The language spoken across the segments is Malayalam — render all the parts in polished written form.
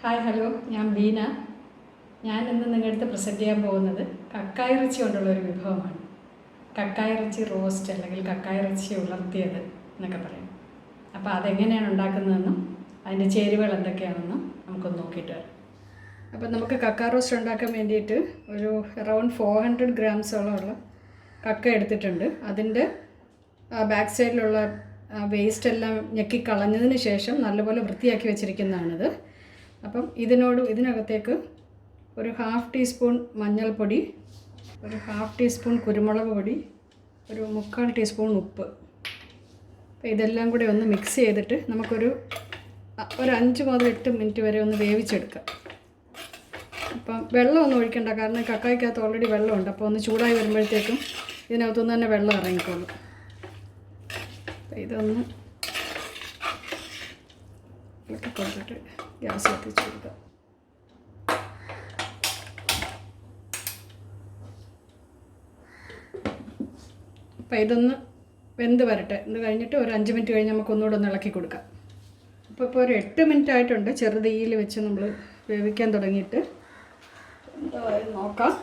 ഹായ് ഹലോ, ഞാൻ ബീന. ഞാൻ ഇന്ന് നിങ്ങളുടെ അടുത്ത് പ്രസൻറ്റ് ചെയ്യാൻ പോകുന്നത് കക്കായിറച്ചി കൊണ്ടുള്ളൊരു വിഭവമാണ്. കക്കായിറച്ചി റോസ്റ്റ് അല്ലെങ്കിൽ കക്കായിറച്ചി ഉലർത്തിയത് എന്നൊക്കെ പറയും. അപ്പോൾ അതെങ്ങനെയാണ് ഉണ്ടാക്കുന്നതെന്നും അതിൻ്റെ ചേരുവകൾ എന്തൊക്കെയാണെന്നും നമുക്കൊന്ന് നോക്കിയിട്ട് വരാം. അപ്പോൾ നമുക്ക് കക്ക റോസ്റ്റ് ഉണ്ടാക്കാൻ വേണ്ടിയിട്ട് ഒരു അറൗണ്ട് 400 ഗ്രാംസോളമുള്ള കക്ക എടുത്തിട്ടുണ്ട്. അതിൻ്റെ ബാക്ക് സൈഡിലുള്ള വേസ്റ്റ് എല്ലാം ഞെക്കിക്കളഞ്ഞതിന് ശേഷം നല്ലപോലെ വൃത്തിയാക്കി വെച്ചിരിക്കുന്നതാണിത്. അപ്പം ഇതിനകത്തേക്ക് ഒരു 1/2 ടീസ്പൂൺ മഞ്ഞൾപ്പൊടി, ഒരു 1/2 ടീസ്പൂൺ കുരുമുളക് പൊടി, ഒരു 3/4 ടീസ്പൂൺ ഉപ്പ്. അപ്പോൾ ഇതെല്ലാം കൂടി ഒന്ന് മിക്സ് ചെയ്തിട്ട് നമുക്കൊരു 5 മുതൽ 8 മിനിറ്റ് വരെ ഒന്ന് വേവിച്ചെടുക്കാം. അപ്പം വെള്ളമൊന്നും ഒഴിക്കണ്ട, കാരണം കക്കായ്ക്കകത്ത് ഓൾറെഡി വെള്ളമുണ്ട്. അപ്പോൾ ഒന്ന് ചൂടായി വരുമ്പോഴത്തേക്കും ഇതിനകത്തുനിന്ന് തന്നെ വെള്ളം ഇറങ്ങിക്കോളും. അപ്പോൾ ഇതൊന്ന് ഇളക്കി കൊടുത്തിട്ട് ഗ്യാസ് കത്തിച്ച് കൊടുക്കാം. അപ്പോൾ ഇതൊന്ന് വെന്ത് വരട്ടെ. ഇത് കഴിഞ്ഞിട്ട് ഒരു 5 മിനിറ്റ് കഴിഞ്ഞ് നമുക്ക് ഒന്നുകൂടെ ഒന്ന് ഇളക്കി കൊടുക്കാം. ഇപ്പോൾ ഒരു 8 മിനിറ്റ് ആയിട്ടുണ്ട് ചെറുതീയിൽ വെച്ച് നമ്മൾ വേവിക്കാൻ തുടങ്ങിയിട്ട്. എന്താ നോക്കാം.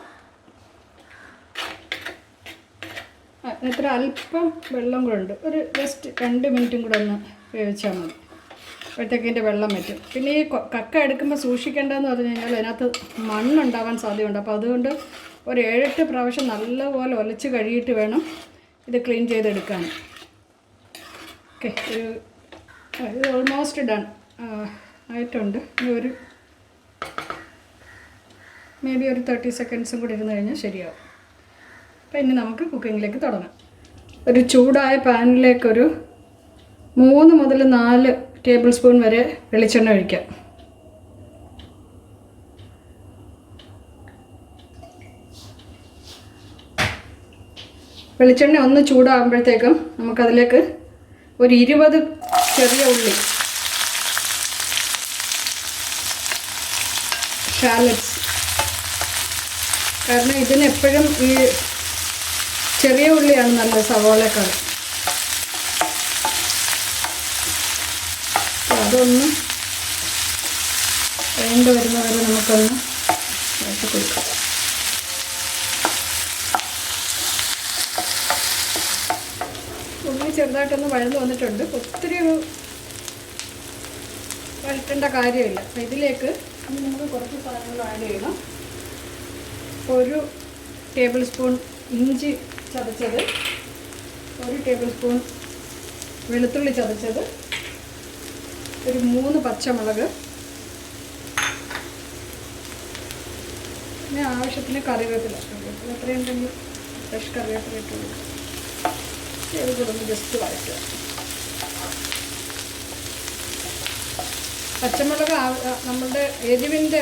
എത്ര അല്പം വെള്ളം കൂടെ ഉണ്ട്. ഒരു ജസ്റ്റ് 2 മിനിറ്റും കൂടെ ഒന്ന് വേവിച്ചാൽ മതി. അപ്പോഴത്തേക്ക് ഇതിൻ്റെ വെള്ളം വറ്റും. പിന്നെ ഈ കക്ക എടുക്കുമ്പോൾ സൂക്ഷിക്കേണ്ടതെന്ന് പറഞ്ഞു കഴിഞ്ഞാൽ അതിനകത്ത് മണ്ണുണ്ടാവാൻ സാധ്യതയുണ്ട്. അപ്പോൾ അതുകൊണ്ട് ഒരു 7-8 പ്രാവശ്യം നല്ലപോലെ ഒലച്ച് കഴുകിയിട്ട് വേണം ഇത് ക്ലീൻ ചെയ്തെടുക്കാൻ. ഓക്കെ, ഇത് ഓൾമോസ്റ്റ് ഡൺ ആയിട്ടുണ്ട്. ഇനി ഒരു മേ ബി ഒരു 30 സെക്കൻഡ്സും കൂടി ഇരുന്ന് കഴിഞ്ഞാൽ ശരിയാവും. അപ്പോൾ ഇനി നമുക്ക് കുക്കിങ്ങിലേക്ക് തുടങ്ങാം. ഒരു ചൂടായ പാനിലേക്കൊരു 3 മുതൽ 4 ടേബിൾ സ്പൂൺ വരെ വെളിച്ചെണ്ണ ഒഴിക്കാം. വെളിച്ചെണ്ണ ഒന്ന് ചൂടാകുമ്പോഴത്തേക്കും നമുക്കതിലേക്ക് ഒരു 20 ചെറിയ ഉള്ളി, ഷാലറ്റ്സ്, കാരണം ഇതിനെപ്പോഴും ഈ ചെറിയ ഉള്ളിയാണ് നല്ലത് സവോളയേക്കാൾ. അതൊന്ന് വേണ്ട വരുന്ന വരെ നമുക്കൊന്ന് ഇളക്കി കൊടുക്കാം. ഉള്ളി ചെറുതായിട്ടൊന്ന് വഴന്ന് വന്നിട്ടുണ്ട്. ഒത്തിരി വഴറ്റേണ്ട കാര്യമില്ല. അപ്പം ഇതിലേക്ക് നമുക്ക് കുറച്ച് സാധനങ്ങൾ ആഡ് ചെയ്യണം. ഒരു ടേബിൾ സ്പൂൺ ഇഞ്ചി ചതച്ചത്, ഒരു ടേബിൾ സ്പൂൺ വെളുത്തുള്ളി ചതച്ചത്, ഒരു 3 പച്ചമുളക്, പിന്നെ ആവശ്യത്തിന് കറിവേപ്പില. എത്രയുണ്ടെങ്കിൽ ഫ്രഷ് കറിവേപ്പില ഇട്ട് കൊടുക്കുക. ഇത് കൂടെ ഒന്ന് ജസ്റ്റ് വഴറ്റുക. പച്ചമുളക് നമ്മളുടെ എരിവിൻ്റെ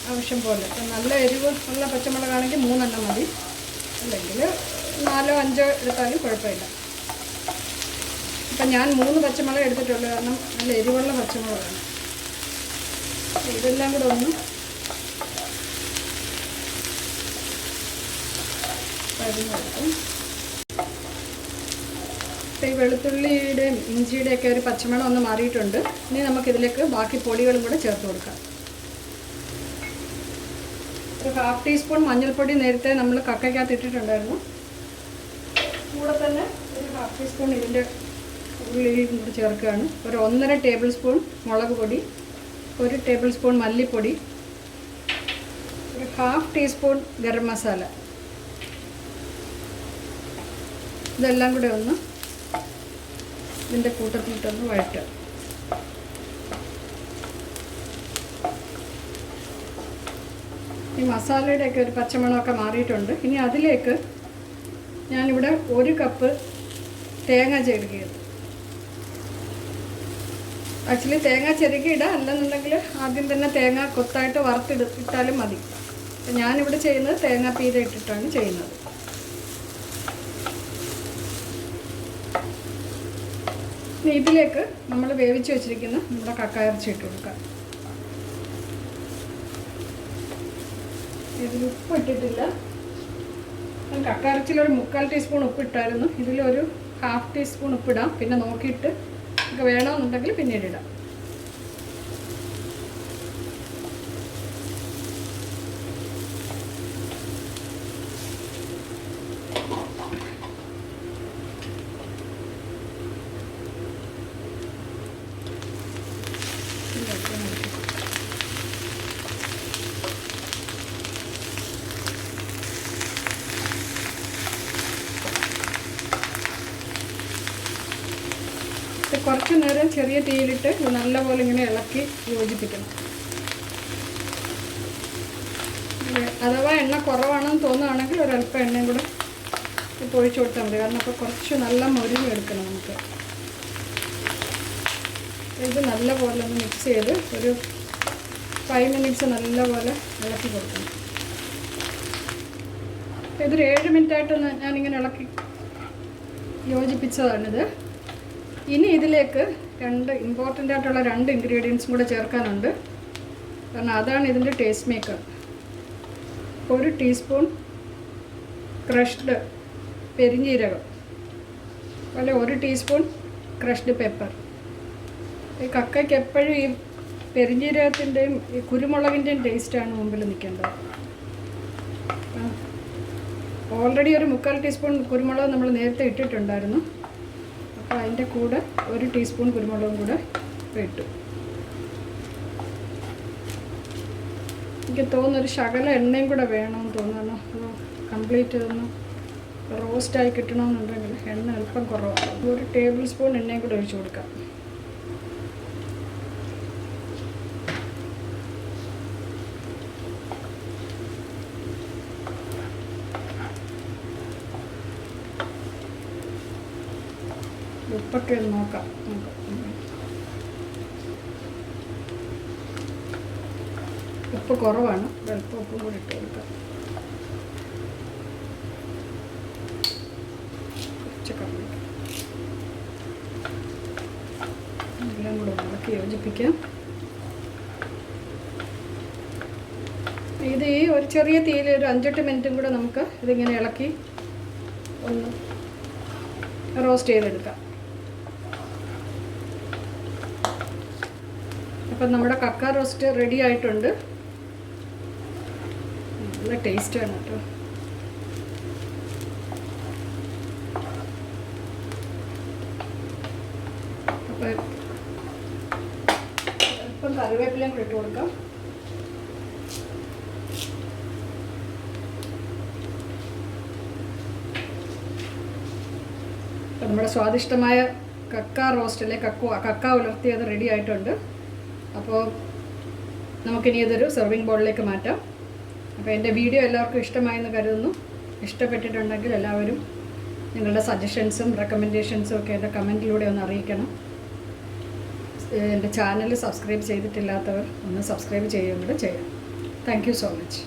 ആവശ്യം പോലെ. ഇപ്പം നല്ല എരിവ് ഉള്ള പച്ചമുളകാണെങ്കിൽ 3 എണ്ണം മതി, അല്ലെങ്കിൽ 4-5 എടുത്താലും കുഴപ്പമില്ല. അപ്പം ഞാൻ 3 പച്ചമുളക് എടുത്തിട്ടുള്ളൂ, കാരണം നല്ല എരിവുള്ള പച്ചമുളകാണ്. ഇതെല്ലാം കൂടെ ഒന്ന് വഴഞ്ഞെടുക്കും. അപ്പം ഈ വെളുത്തുള്ളിയുടെയും ഇഞ്ചിയുടെയൊക്കെ ഒരു പച്ചമണം ഒന്ന് മാറിയിട്ടുണ്ട്. ഇനി നമുക്കിതിലേക്ക് ബാക്കി പൊടികളും കൂടെ ചേർത്ത് കൊടുക്കാം. ഒരു 1/2 ടീസ്പൂൺ മഞ്ഞൾപ്പൊടി നേരത്തെ നമ്മൾ കക്കയ്ക്കകത്ത് ഇട്ടിട്ടുണ്ടായിരുന്നു. കൂടെ തന്നെ ഒരു 1/2 ടീസ്പൂൺ ഇതിൻ്റെ ഉള്ളിയും കൂടി ചേർക്കുകയാണ്. ഒരു 1.5 ടേബിൾ സ്പൂൺ മുളക് പൊടി, 1 ടേബിൾ സ്പൂൺ മല്ലിപ്പൊടി, ഒരു 1/2 ടീസ്പൂൺ ഗരം മസാല. ഇതെല്ലാം കൂടെ ഒന്ന് ഇതിൻ്റെ കൂട്ടത്തിലിട്ടൊന്ന് വഴറ്റുക. ഈ മസാലയുടെയൊക്കെ ഒരു പച്ചമണമൊക്കെ മാറിയിട്ടുണ്ട്. ഇനി അതിലേക്ക് ഞാനിവിടെ 1 കപ്പ് തേങ്ങ ചെരുകിയത്. ആക്ച്വലി തേങ്ങ ചെരുകിയിടാം, അല്ലെന്നുണ്ടെങ്കിൽ ആദ്യം തന്നെ തേങ്ങ കൊത്തായിട്ട് വറുത്തിട്ടാലും മതി. ഞാനിവിടെ ചെയ്യുന്നത് തേങ്ങ പീര ഇട്ടിട്ടാണ് ചെയ്യുന്നത്. ഇതിലേക്ക് നമ്മൾ വേവിച്ച് വെച്ചിരിക്കുന്ന നമ്മുടെ കക്കായിറച്ചി ഇട്ട് കൊടുക്കാം. ഇതിൽ ഉപ്പ് ഇട്ടിട്ടില്ല. ഞാൻ കക്കായിറച്ചിയിലൊരു 3/4 ടീസ്പൂൺ ഉപ്പിട്ടായിരുന്നു. ഇതിലൊരു 1/2 ടീസ്പൂൺ ഉപ്പിടാം. പിന്നെ നോക്കിയിട്ട് നമുക്ക് വേണമെന്നുണ്ടെങ്കിൽ പിന്നീട് ഇടാം. കുറച്ച് നേരം ചെറിയ തീയിലിട്ട് നല്ലപോലെ ഇങ്ങനെ ഇളക്കി യോജിപ്പിക്കണം. അഥവാ എണ്ണ കുറവാണെന്ന് തോന്നുകയാണെങ്കിൽ ഒരല്പം എണ്ണയും കൂടെ ഇപ്പോൾ ഒഴിച്ചു കൊടുത്താൽ മതി. കാരണം അപ്പോൾ കുറച്ച് നല്ല മൊരിഞ്ഞെടുക്കണം നമുക്ക്. ഇത് നല്ലപോലെ ഒന്ന് മിക്സ് ചെയ്ത് ഒരു 5 മിനിറ്റ്സ് നല്ലപോലെ ഇളക്കി കൊടുക്കണം. ഇതൊരു 7 മിനിറ്റായിട്ടൊന്ന് ഞാനിങ്ങനെ ഇളക്കി യോജിപ്പിച്ചതാണിത്. ഇനി ഇതിലേക്ക് ഇമ്പോർട്ടൻ്റ് ആയിട്ടുള്ള 2 ഇൻഗ്രീഡിയൻസും കൂടെ ചേർക്കാനുണ്ട്. കാരണം അതാണ് ഇതിൻ്റെ ടേസ്റ്റ് മേക്കർ. 1 ടീസ്പൂൺ ക്രഷ്ഡ് പെരിഞ്ജീരകം, അതുപോലെ 1 ടീസ്പൂൺ ക്രഷ്ഡ് പെപ്പർ. ഈ കക്കയ്ക്ക് എപ്പോഴും ഈ പെരിഞ്ജീരകത്തിൻ്റെയും ഈ കുരുമുളകിൻ്റെയും ടേസ്റ്റാണ് മുമ്പിൽ നിൽക്കേണ്ടത്. ഓൾറെഡി ഒരു 3/4 ടീസ്പൂൺ കുരുമുളക് നമ്മൾ നേരത്തെ ഇട്ടിട്ടുണ്ടായിരുന്നു. അപ്പോൾ അതിൻ്റെ കൂടെ 1 ടീസ്പൂൺ കുരുമുളകും കൂടെ ഇട്ടു. എനിക്ക് തോന്നുന്നൊരു ശകല എണ്ണയും കൂടെ വേണമെന്ന് തോന്നുന്നു. അപ്പോൾ കംപ്ലീറ്റ് ഇതൊന്ന് റോസ്റ്റായി കിട്ടണമെന്നുണ്ടെങ്കിൽ എണ്ണ അല്പം കുറവാണ്. 1 ടേബിൾ സ്പൂൺ എണ്ണയും കൂടെ ഒഴിച്ചു കൊടുക്കാം. ഉപ്പൊക്കെ ഒന്ന് നോക്കാം. ഉപ്പ് കുറവാണ്, അല്പം ഉപ്പും കൂടി ഇട്ട് കൊടുക്കാം. കുറച്ച് കറി എല്ലാം കൂടെ ഇളക്കി യോജിപ്പിക്കാം. ഇത് ഈ ഒരു ചെറിയ തീയിൽ ഒരു 5-8 മിനിറ്റും കൂടെ നമുക്ക് ഇതിങ്ങനെ ഇളക്കി ഒന്ന് റോസ്റ്റ് ചെയ്തെടുക്കാം. അപ്പം നമ്മുടെ കക്ക റോസ്റ്റ് റെഡി ആയിട്ടുണ്ട്. നല്ല ടേസ്റ്റാണ് കേട്ടോ. അപ്പോൾ അല്പം കറിവേപ്പിലയും കൂടി ഇട്ട് കൊടുക്കാം. അപ്പം നമ്മുടെ സ്വാദിഷ്ടമായ കക്ക റോസ്റ്റ് അല്ലെ കക്ക ഉലർത്തിയത് റെഡി ആയിട്ടുണ്ട്. അപ്പോൾ നമുക്കിനി ഇതൊരു സെർവിങ് ബൗളിലേക്ക് മാറ്റാം. അപ്പോൾ എൻ്റെ വീഡിയോ എല്ലാവർക്കും ഇഷ്ടമായെന്ന് കരുതുന്നു. ഇഷ്ടപ്പെട്ടിട്ടുണ്ടെങ്കിൽ എല്ലാവരും നിങ്ങളുടെ സജഷൻസും റെക്കമെൻഡേഷൻസും ഒക്കെ എൻ്റെ കമൻറ്റിലൂടെ ഒന്ന് അറിയിക്കണം. എൻ്റെ ചാനൽ സബ്സ്ക്രൈബ് ചെയ്തിട്ടില്ലാത്തവർ ഒന്ന് സബ്സ്ക്രൈബ് ചെയ്യുകയും കൂടെ ചെയ്യാം. Thank you so much.